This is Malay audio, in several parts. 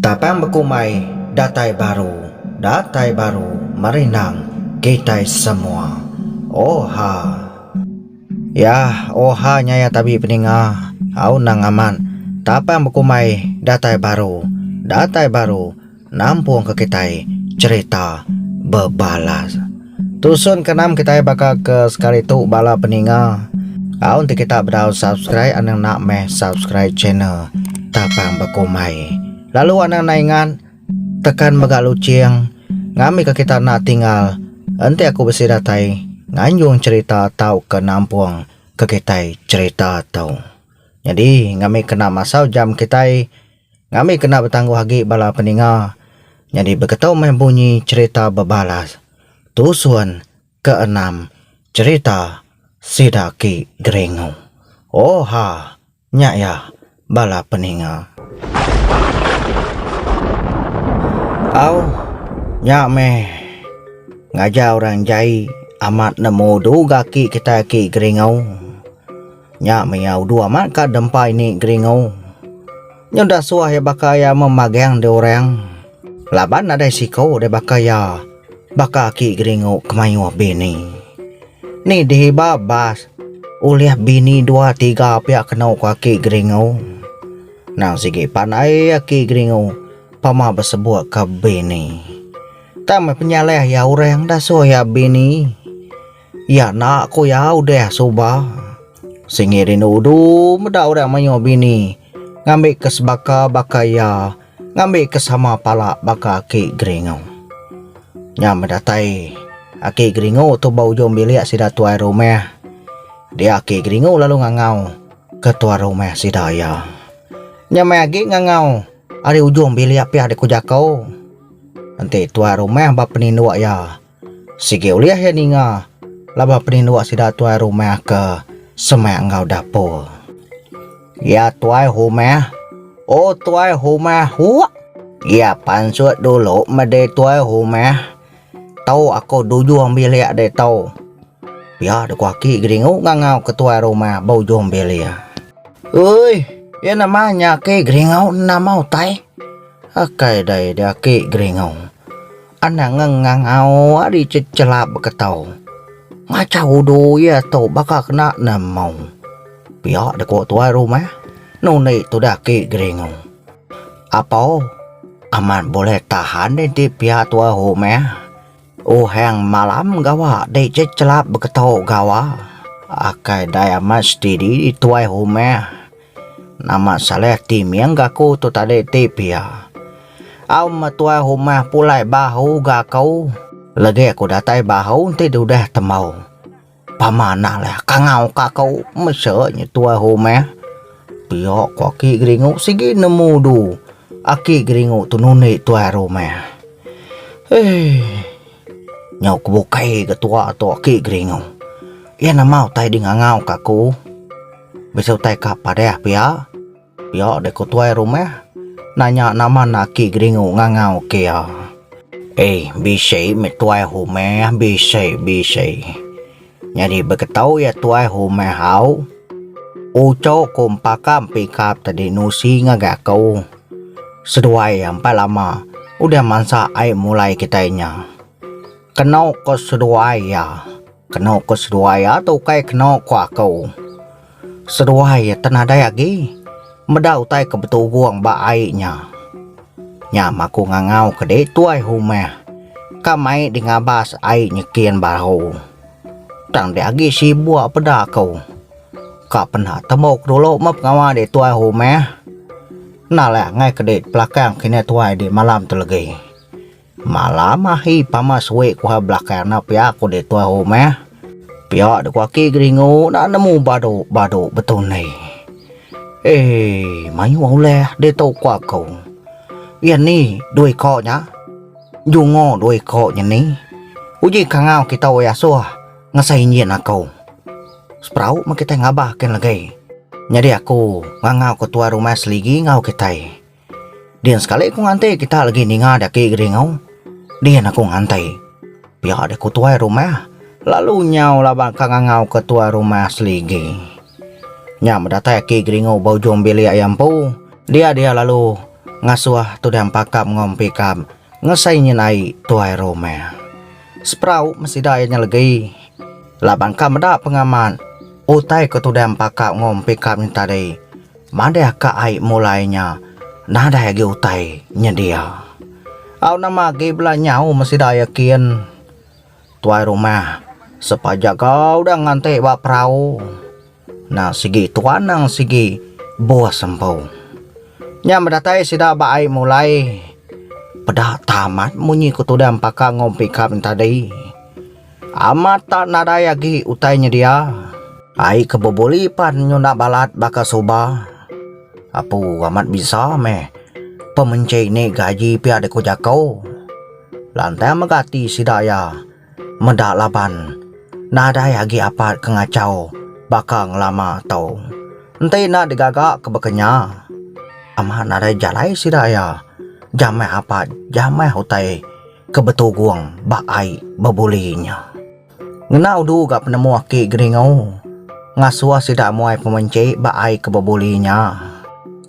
Tapang Bakumay, Datai Baru, Marinang, kita semua. Oha. Ya, oha nyaya tabi peninga. Au nang aman. Tapang Bakumay, Datai Baru, nampung ke kita cerita berbalas. Tusun kenam kita bakal ke sekali tu bala peninga. Au nanti kita berau subscribe anang nak meh subscribe channel Tapang Bakumay. Lalu anang naingan tekan megak luciang ngami ke kita nak tinggal. Nanti aku besi datai nganjung cerita tau ke nampung ke kita cerita tau. Jadi ngami kena masau jam kita, ngami kena bertangguh hagi bala peninga. Jadi berketau membunyi cerita berbalas. Tusuan ke-6 cerita Sidaki Geringu. Oha nyak ya bala peninga. Au nyak meh ngajar orang jai amat nemu duga ki kita ki Geringu. Nyak meyau dua mat ka dempai ni Geringu. Nyoda suah ya bakaya memagang de orang. Laban ada siko de bakaya baka ki Geringu kemayu bini. Ni di babas uliah bini 2-3 pihak kenau ki Geringu. Nang sige panai ki Geringu pama bersebuah ke bini. Tamai penyaleh ya orang dah suah ya bini. Ya nak ku ya udah subah. Singirin udu muda orang mayu bini. Ngambil kes baka ya. Ngambil kes sama pala baka ki Geringu. Nyam datai aki Geringu tu bau jom bilik sida tuai rumah. Dia aki Geringu lalu ngangau ke tuai rumah sida ya. Nyam lagi ngangau ari ujung bilik pihak de kujakau. Nanti tuai rumah ba peninduak ya. Sige uliah ya ninga. Laba peninduak sida tuai rumah ke semak ngau dapur. Ya tuai rumah. Oh tuai rumah huak. Ya pansut dulu mede tuai rumah. Tahu aku dujung bilik de tahu. Biar de kuaki Geringu ngangau ke tuai rumah bau jom bilik. Oi, ya namanya ke Geringu nama utai. Akai dai dia ke Geringu. Anak ngangau ari cecelap ketau. Ngacau do ya tau bakal kena namau. Biar de kuat tuai rumah. Nuni tu dah ke Geringu. Apa? Aman boleh tahan di pihak tuai rumah. Oh hang malam gawa de cecelap ketau gawa. Akai dai amat stidi di tuai rumah. Nama saleh tim yang gaku tu tadi tipia. Au matuai rumah pulai bahu gakau. Lagi aku datai bahu nanti udah temau. Pamana lah kangau kakau mesernya tuai rumah. Biar kuaki Geringu sigi nemu du. Aki Geringu tu nuni tuai rumah. Nyau kebukai ketua tu aki Geringu. Ia nama utai di ngangau kaku. Besok utai kapadeh pia. Pia deko tuai rumah. Nanya nama naki Geringu ngangau kia. Bisai me tuai rumah bisai. Jadi berketau ya tuai rumah hau. Uco kompakam pikap tadi nusi ngagakau. Seduai sampai lama. Udah mansa ai mulai kitanya. Kenau ko seduai ya. Kenau ko seduai ya tu kai kenau ko aku. Seduai ya tenada lagi. Medau tai ke betul guang ba ainya. Nyam aku ngangau ke de tuai rumah. Kamai di ngabas ai nyekian bahu. Tang de agi si buah peda kau. Ka pernah temuk dulu map ngawa de tuai rumah. Nah lah ngai ke de belakang kini tuai di malam tu lagi. Malam ahi pamas we kuha belakang na pia aku de tuai rumah. Pia de kuaki Geringu nak nemu badu betul ni. Mayu oleh de tau kwa kau. Yan ni đuôi kọ nhá. Dù ngô đuôi kọ như ni. Uji kangau kita waya suah. Ngasay nyen aku. Sprau ma kita ngabah ken lagi. Jadi aku ngangau ke tuai rumah seligi ngau kita. Dian sekali aku ngantai kita lagi ninga dah ke Geringu. Dian aku ngantai. Biar aku tuai rumah. Lalu nyau labang kangau ke tuai rumah seligi. Nyam datai ki Geringu bau jom bilik ayam pu. Dia lalu ngasuah tu dam pakap ngompi kam ngesai nyenai tuai Roma. Sprau masih dayanya lagi. Laban kam ada pengaman. Utai ke tu dam pakap ngompi kam ni tadi. Mada ka ai mulainya. Nada lagi utai nyedia. Au nama ge bela nyau masih daya kian. Tuai Roma. Sepajak kau dah ngante bak perahu. Nah sigi tuan nang sigi buah sempau. Nya mendatai sida baai mulai. Pada tamat munyi kutudam pakak ngompi kam tadi. Amat tak nada lagi utainya dia. Ai keboboli pan nyunda balat baka soba. Apu amat bisa meh. Pemencai ni gaji pia deko jakau. Lantai megati sidaya. Mendak laban. Nada lagi apat kengacau. Bakang lama tau. Entai nak digagak kebekenya. Amah nada jalai sidaya. Jamai apat, jamai hutai. Kebetuguang baai bebulinya. Ngenau du gak penemu aki geringau. Ngasua sidak muai pemencik baai kebebulinya.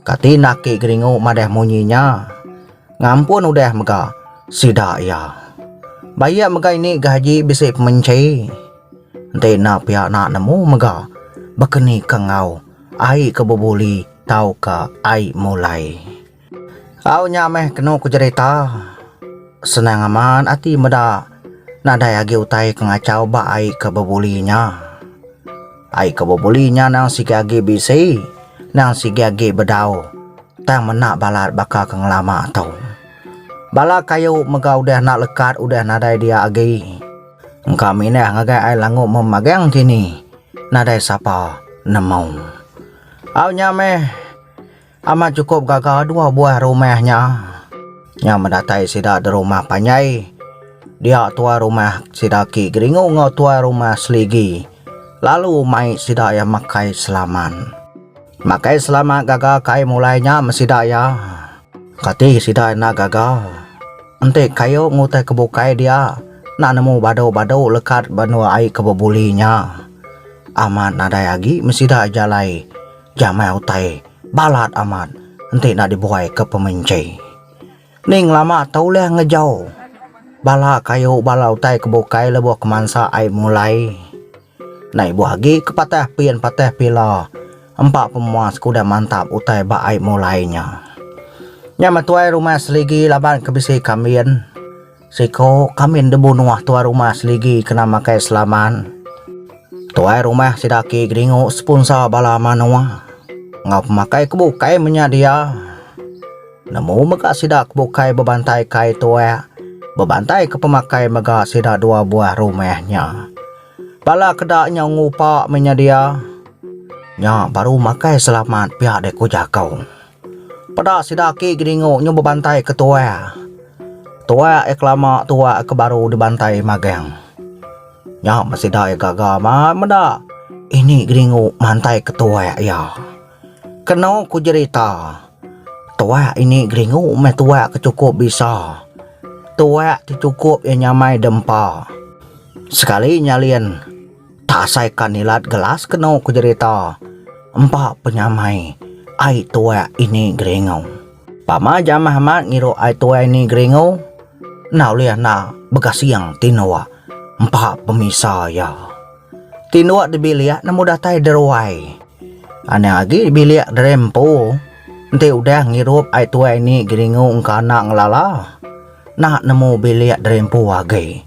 Kati naki geringau madah munyinya. Ngampun udah mega sidak ya. Bayak mega ini gaji bisik pemencik. Entai nak pihak nak nemu mega. Bekeni kengau. Ai kebebuli tau ka ai mulai. Au nyameh kena ku cerita. Senang aman ati meda. Nada lagi utai kengacau ba ai kebebulinya. Ai kebebulinya nang sigi agi bisi. Nang sigi agi bedau. Tang menak balat baka keng lama tau. Bala kayu mega udah nak lekat udah nada dia agi. Kami ni ngagai ai langu memagang kini. Nada siapa nemau. Au nyameh. Amat cukup gagal 2 buah rumahnya. Yang mendatai sida di rumah panyai. Dia tua rumah sida ki geringu ngau tua rumah seligi. Lalu mai sida ya makai selaman. Makai selamat gagal kai mulainya mesida ya. Kati sida na gagal. Ente kayo ngutai kebukai dia. Nak nemu badau-badau lekat benua ai kebebulinya. Amat nada lagi mesida jalai. Jamai utai. Balat amat. Ente nak dibuai ke pemencai. Ning lama tau leh ngejau. Bala kayu bala utai kebukai lebuh kemansa ai mulai. Nai buah lagi ke patah pian patah pila. 4 pemuas kuda mantap utai ba ai mulainya. Nya matuai rumah seligi laban kebisi kamian. Siko kamian debu nuah tua rumah seligi kena makai selaman. Tuai rumah sidaki geringu sepunsa bala manua. Ngau pemakai kebukai menyadia. Nemu mega sidak kebukai bebantai kai tuai. Bebantai ke pemakai mega sidak 2 buah rumahnya. Bala kedaknya ngupak menyadia. Nya baru makai selamat pihak deko jakau. Pada sidaki geringu nyu bebantai ke tuai. Tua ek lama tua ek baru dibantai magang. Nya masih dah gagal mada. Ini geringu mantai ketua ya. Kena ku cerita. Tua ini geringu me tua kecukup bisa. Tua cukup yang nyamai dempa. Sekali nyalien tak saikan nilat gelas kena ku cerita. 4 penyamai ai tua ini geringu. Pama jamah mat ngiro ai tua ini geringu. Nau liah na begasiang tinawa 4 pemisah ya. Tinawa dibiliak na mudah tay deruai. Ane lagi dibiliak derempo. Nanti udah ngirup ai tua ini geringu engkana ngelala. Nak nemu biliak derempo lagi.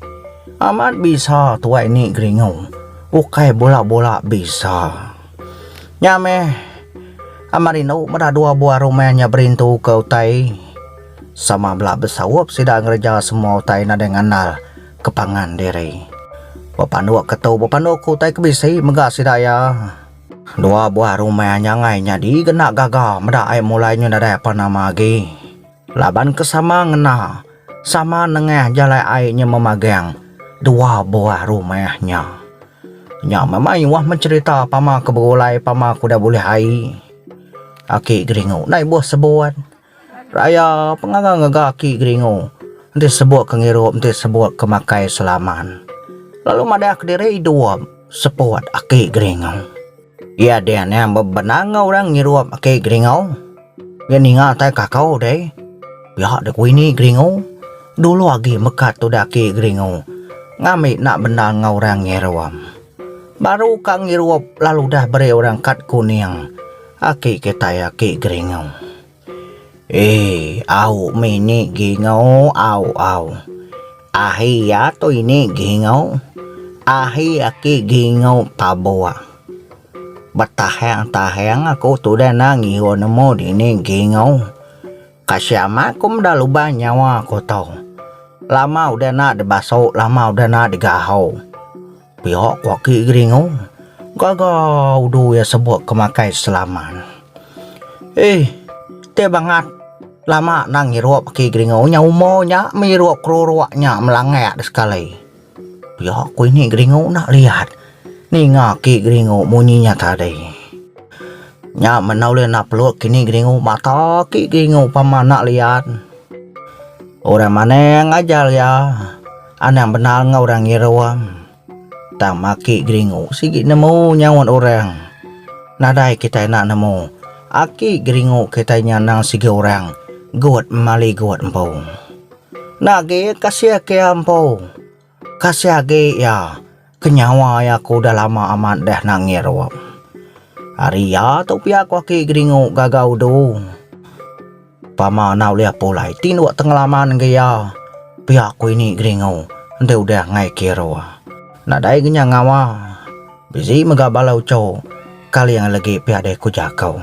Amat bisa tua ini geringu. Ukai bola-bola bisa. Nyameh. Amarino mada 2 buah rumahnya berintu ke utai. Sama belah besawap sidang ngerja semua utai na dengan nal kepangan diri. Bapandu ketau bapandu ku utai kebisi mega sidaya. 2 buah rumahnya ngainya di genak gagal meda ai mulainya nada apa nama lagi. Laban kesama ngena sama nengah jalai ainya memagang 2 buah rumahnya. Nya memang wah mencerita pama keberulai pama kuda boleh ai. Aki geringu naik buah sebuat. Raya pengagang-ngagang aki geringu. Nanti sebuah kengirup, nanti sebuah kemakai selaman. Lalu madah kediri 2 sebuah aki geringu. Ya dia yang bebenang orang ngirup aki geringu. Yan nga tayo kakao deh. Pihak dek wini gringo. Dulu lagi mekat tu daki gringo. Ngamit nak benda ngau orang ngerawam. Baru kang ngiruap lalu dah beri orang kat kuning. Aki kita aki gringo. Au mini gingau au. Ahi ya to ini gingau. Ahi aki gingau paboa. Batahang aku tu dah nangi nemo di ini gingau. Kasyama kum dah lupa nyawa aku tahu. Lama udah nak dibasok, lama udah nak digahau. Pihak waki gingau. Gagau du ya sebut kemakai selaman. Te banget. Lama nang ngiruap ki gringau nya umonya miruap kruruaknya melangat sekali. Pihak ku ini gringau nak lihat. Ni ngaki gringau munyinya tadi. Nya menaulen nak peluk kini gringau mata ki gringau paman nak lihat. Orang mana yang ngajar ya? Anang benar ngau orang ngiruam. Tang maki gringau sikit nemu nyawan orang. Nadai kita nak nemu. Aki gringau kita nyanang sigi orang. Guat mali guat empau. Nage kasih ke empau. Kasih age ya. Kenyawa ya aku dah lama amat dah nangirwap. Hari ya tu pihak waki gringo gagau do. Pama nau lihat polai tinuk tengelaman gaya. Pihak ku ini gringo. Ente udah ngai kiro. Nadai genya ngawa. Bisi megabalau cow. Kali yang lagi pihak deh ku jakau.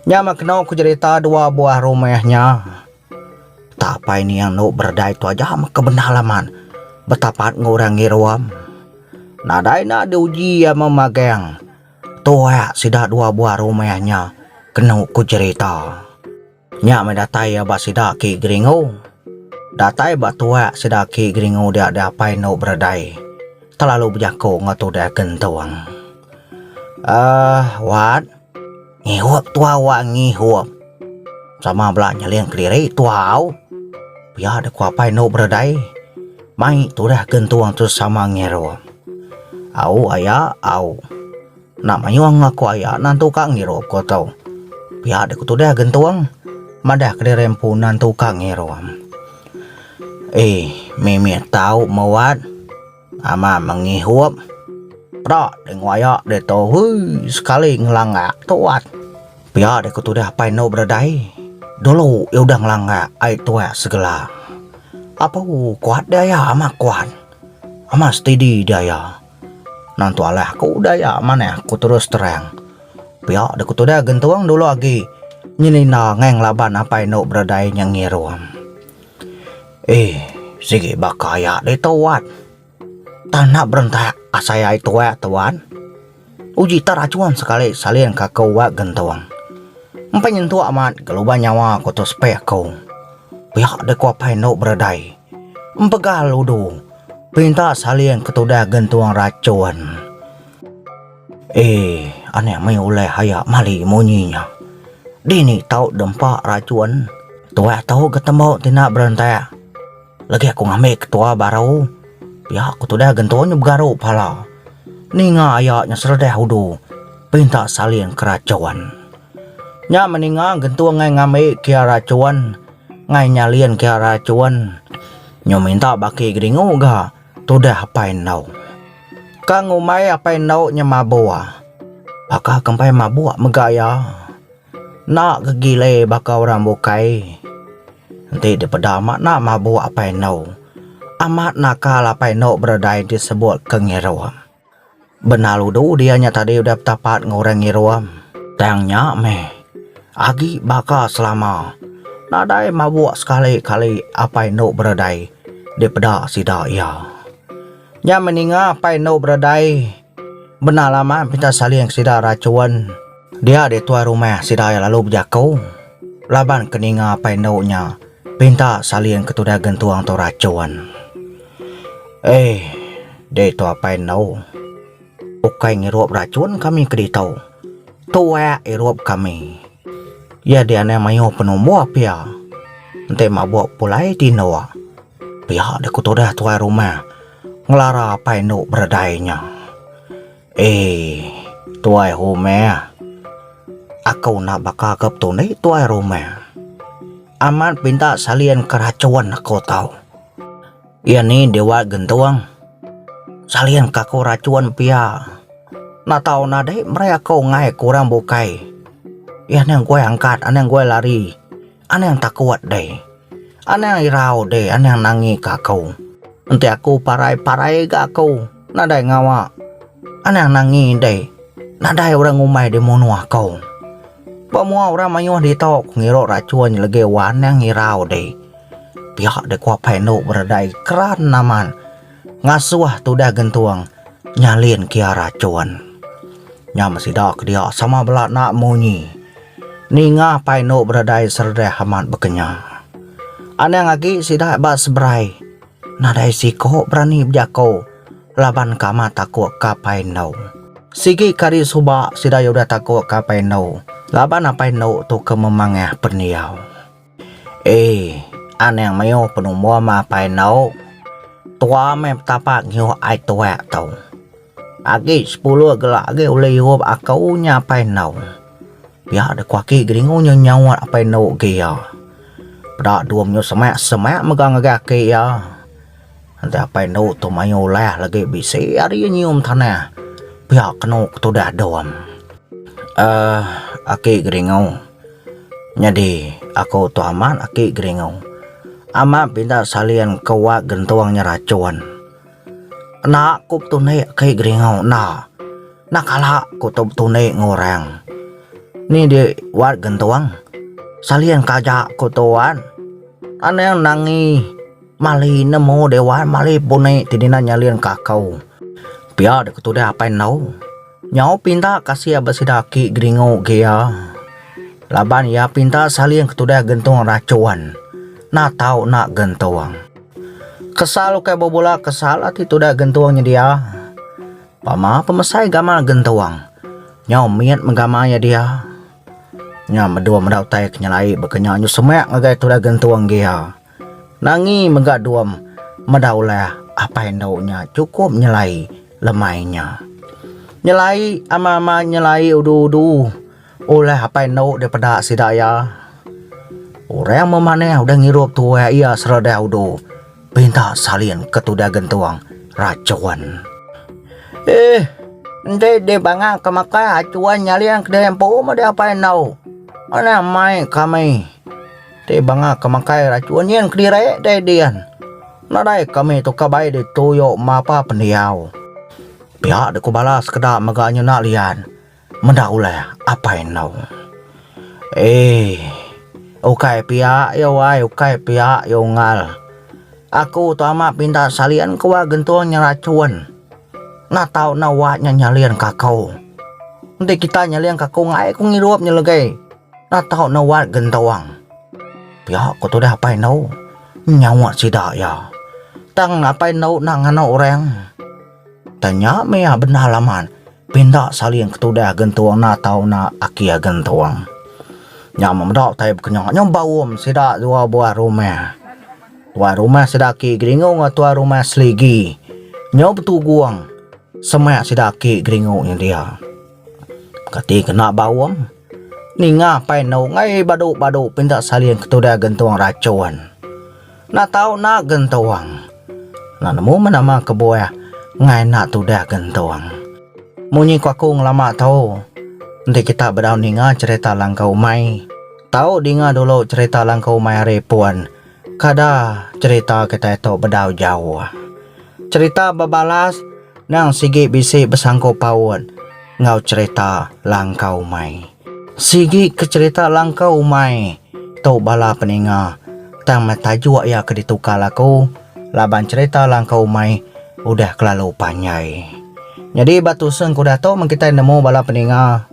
Nya makna ku cerita dua buah rumahnya. Tak apa ini yang nuk berdai tu aja mak kebenalaman. Betapa ngurang ngiruam. Nadai nak diuji ya memagang. Tua sidak dua buah rumahnya. Kena ku cerita. Nya mendatai ya basidak ki gringo. Datai batua sidak ki gringo dia ada apa nuk berdai. Terlalu berjako ngatu dia gentuang. Wat? Ngihuap tua wak ngihuap. Sama belaknya liang keliri tuau. Biar ada kuapai no berdai. Mai tu dah gentuang tu sama ngiruap. Au ayah au. Nak mayuang aku ayah nantu kak ngiruap kau tahu. Biar ada tu dah gentuang. Madah keliri empu nantu kak ngiruap. Mimi tahu mawat. Ama mengihuap. Prak dengan ayah dia tahu sekali ngelangak tuat. Biar dia kutu dah pai no berdai. Dulu ya udah ngelangak ai tua segala. Apa kuat dia ya ama kuat. Ama steady dia ya. Nantu alah aku udah ya mana aku terus terang. Biar dia kutu dah gentuang dulu lagi. Nyelina ngeng laban apa no berdai yang ngiruam. Sige bakaya dia tuat. Tanah berentak asaya itu tuan. Uji taracuan sekali salin kakau wak gentawang. Empenyentu amat geluban nyawa ko to spek kau. Pihak de ko pai no berdai. Empegal udu. Pinta salin ketuda gentuang racuan. Aneh mai oleh haya mali munyinya. Dini tau dempak racuan. Tua tahu ketemu tina berentak. Lagi aku ngambil ketua baru. Pihak aku tu dah gentuanya bergaruk pala. Ni nga ayaknya seredah udu. Pinta salin keracuan. Nya meninga gentuang ngai ngambil kia racuan. Ngai nyalien kia racuan. Nyo minta baki geringu ga. Tu dah apain nau. Kang umay apain nau nya mabua. Baka kempai mabua megaya. Nak kegile baka orang bukai. Nanti daripada mak nak mabua apain nau. Amat nakal apa no berdai disebut kengiruam. Benar ludu dianya tadi udah tapat ngorang ngiruam. Tangnya agi baka selama. Nadai mabuk sekali-kali apa no berdai. Daripada sidak ya. Nya meninga apa no berdai. Benar lama pinta saling sidak racuan. Dia di tuan rumah sidak lalu berjakau. Laban keninga apa no nya. Pinta saling ketuda gentuang tu racuan. Dia tu apa nau? Ukai ngiruap racun kami keditau. Tua iruap kami. Ya dia ne mayo penombo apia. Nanti mabuk pulai di nawa. Pihak dia kutodah tua rumah. Ngelara apa nau berdainya. Tua rumah. Aku nak bakal ke tunai tuai rumah. Amat minta salian keracuan aku tahu. Ia ni dewa gentuang. Salian kaku racuan pia. Nak tahu nadai mereka kau ngai kurang bukai. Ia yang gue angkat, yang gue lari. Yang tak kuat deh. Yang irau deh, yang nangi kakau. Nanti aku parai-parai ke aku. Nadai ngawa. Yang nangi deh. Nadai orang umai di monua kau. Semua orang mayuh di tok ngiro racuan lagi wan yang ngirau deh. Pihak de kuah painu berdai keran naman. Ngasuh tu dah gentuang nyalin kia racuan. Nya masih dak dia sama belak nak munyi. Ninga painu berdai serdeh hamat bekenya. Anang lagi sidak bas berai. Nadai siko berani berjako. Laban kama takut kapainau. Sigi kari subak sidak udah takut kapainau. Laban apa no tu ke memangah perniau. Anang mayo penumua ma pai no. Tua mem tapak nyo ai tua tau. Agi 10 gelak agi ulai hop akau nya pai no. Biar de kuaki gringo nyo nyawat apa no gia. Pada duam nyo semak megang agak ya. Nanti apa no tu mayo lah lagi bisi ari nyium tanah. Biar keno tu dah duam. Aki geringau. Jadi aku tu aman aki geringau. Amat pindah salian kawak gentuangnya racuan. Nak kup tunai aki geringau. Nak kalah kutub tunai ngorang. Ni di wat gentuang. Salian kajak kutuan. Yang nangi mali nemo dewan mali punai tidina nyalian kakau. Biar dek tu dia apa nau. Nyau pinta kasih abasidaki gringo gea. Laban ya pinta salian ketudah gentung racuan. Nak tahu nak gentuang. Kesal kayak bobola kesal ati tudah gentuangnya dia. Pama pemesai gamal gentuang. Nyau miat menggamanya dia. Nya medua medau tay kenyalai bekenya nyu semak ngagai tudah gentuang gea. Nangi menggaduam medau lah apa endaunya cukup nyelai lemainya. Nyelai ama nyelai udu oleh apa nau daripada sidaya. Orang memaneh udah ngirup tua ia serada udu. Pinta salian ketudah gentuang racuan. De banga kemakai acuan nyalian kedempo made apa nau. Ana mai kami. De banga kemakai racuan yang kedire de dian. Nadai kami tu kabai de toyo mapa pendiau. Pihak de ku balas kedak meganya nak lian. Mendaulah apa yang nau. Ukai pihak yo wai ukai pihak yo ngal. Aku tu amat pinta salian kuah gentuangnya racuan. Nak tahu nawatnya nyalian kakau. Nanti kita nyalian kakau ngai ku ngirup nyelegai. Nak tahu nawat gentuang. Pihak ku tu dah apa yang nau. Nyawat sidak ya. Tang apa yang nau nak ngana orang. Tanya mea benar laman. Pindah salian ketudah gentuang na tahu na akia gentuang. Nyam mendak tay berkenyang nyam bawum sidak dua buah rumah. Dua rumah sidak ki gringo ngatua rumah seligi. Nyam betul guang. Semak sidak ki gringo yang dia. Kati kena bawum. Ni ngapai nau ngai badu pindah salian ketudah gentuang racuan. Na tahu na gentuang. Na nemu menama kebuah. Ngai nak tu dah gentuang. Munyi ku aku ngelama tahu. Nanti kita berdau ninga cerita langkau mai. Tahu dinga dulu cerita langkau mai repuan. Kada cerita kita itu berdau jauh. Cerita bebalas nang sigi bisi besangko pawon. Ngau cerita langkau mai. Sigi ke cerita langkau mai. Tau bala peninga. Tang metajua ya keditukal aku. Laban cerita langkau mai. Udah kelalu panjai. Jadi batu seng kuda tau mengkitai nemu bala peninga.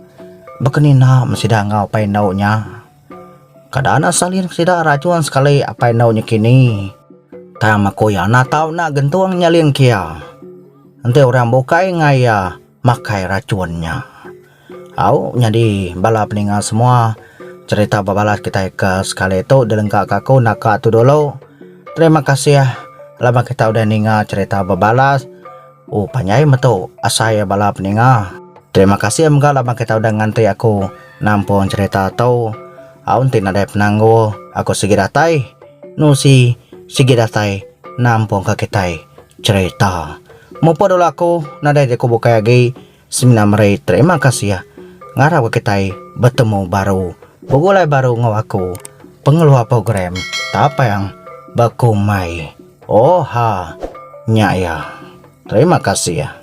Bekenina mesidah ngau pai naunya. Kadang salin sida racuan sekali apa naunya kini. Tama koya na tau na gentuang nyalin kia. Nanti orang bukai ngaya makai racuannya. Au jadi bala peninga semua. Cerita babalas kita ke sekali itu dilengkap kaku nak tu dulu. Terima kasih ya. Lama kita udah ninga cerita bebalas. Panyai metu asaya bala peninga. Terima kasih emga lama kita udah ngantri aku nampon cerita tau. Aun tinadai penanggo aku sige datai. Nusi sige datai nampon kakitai cerita. Mupo dulu aku nadai de kubu kaya gay. Seminamre terima kasih ya. Ngarap kitai bertemu baru. Bugulai baru ngawaku. Pengeluar program apa yang bakumai. Oh ha. Nya ya. Terima kasih ya.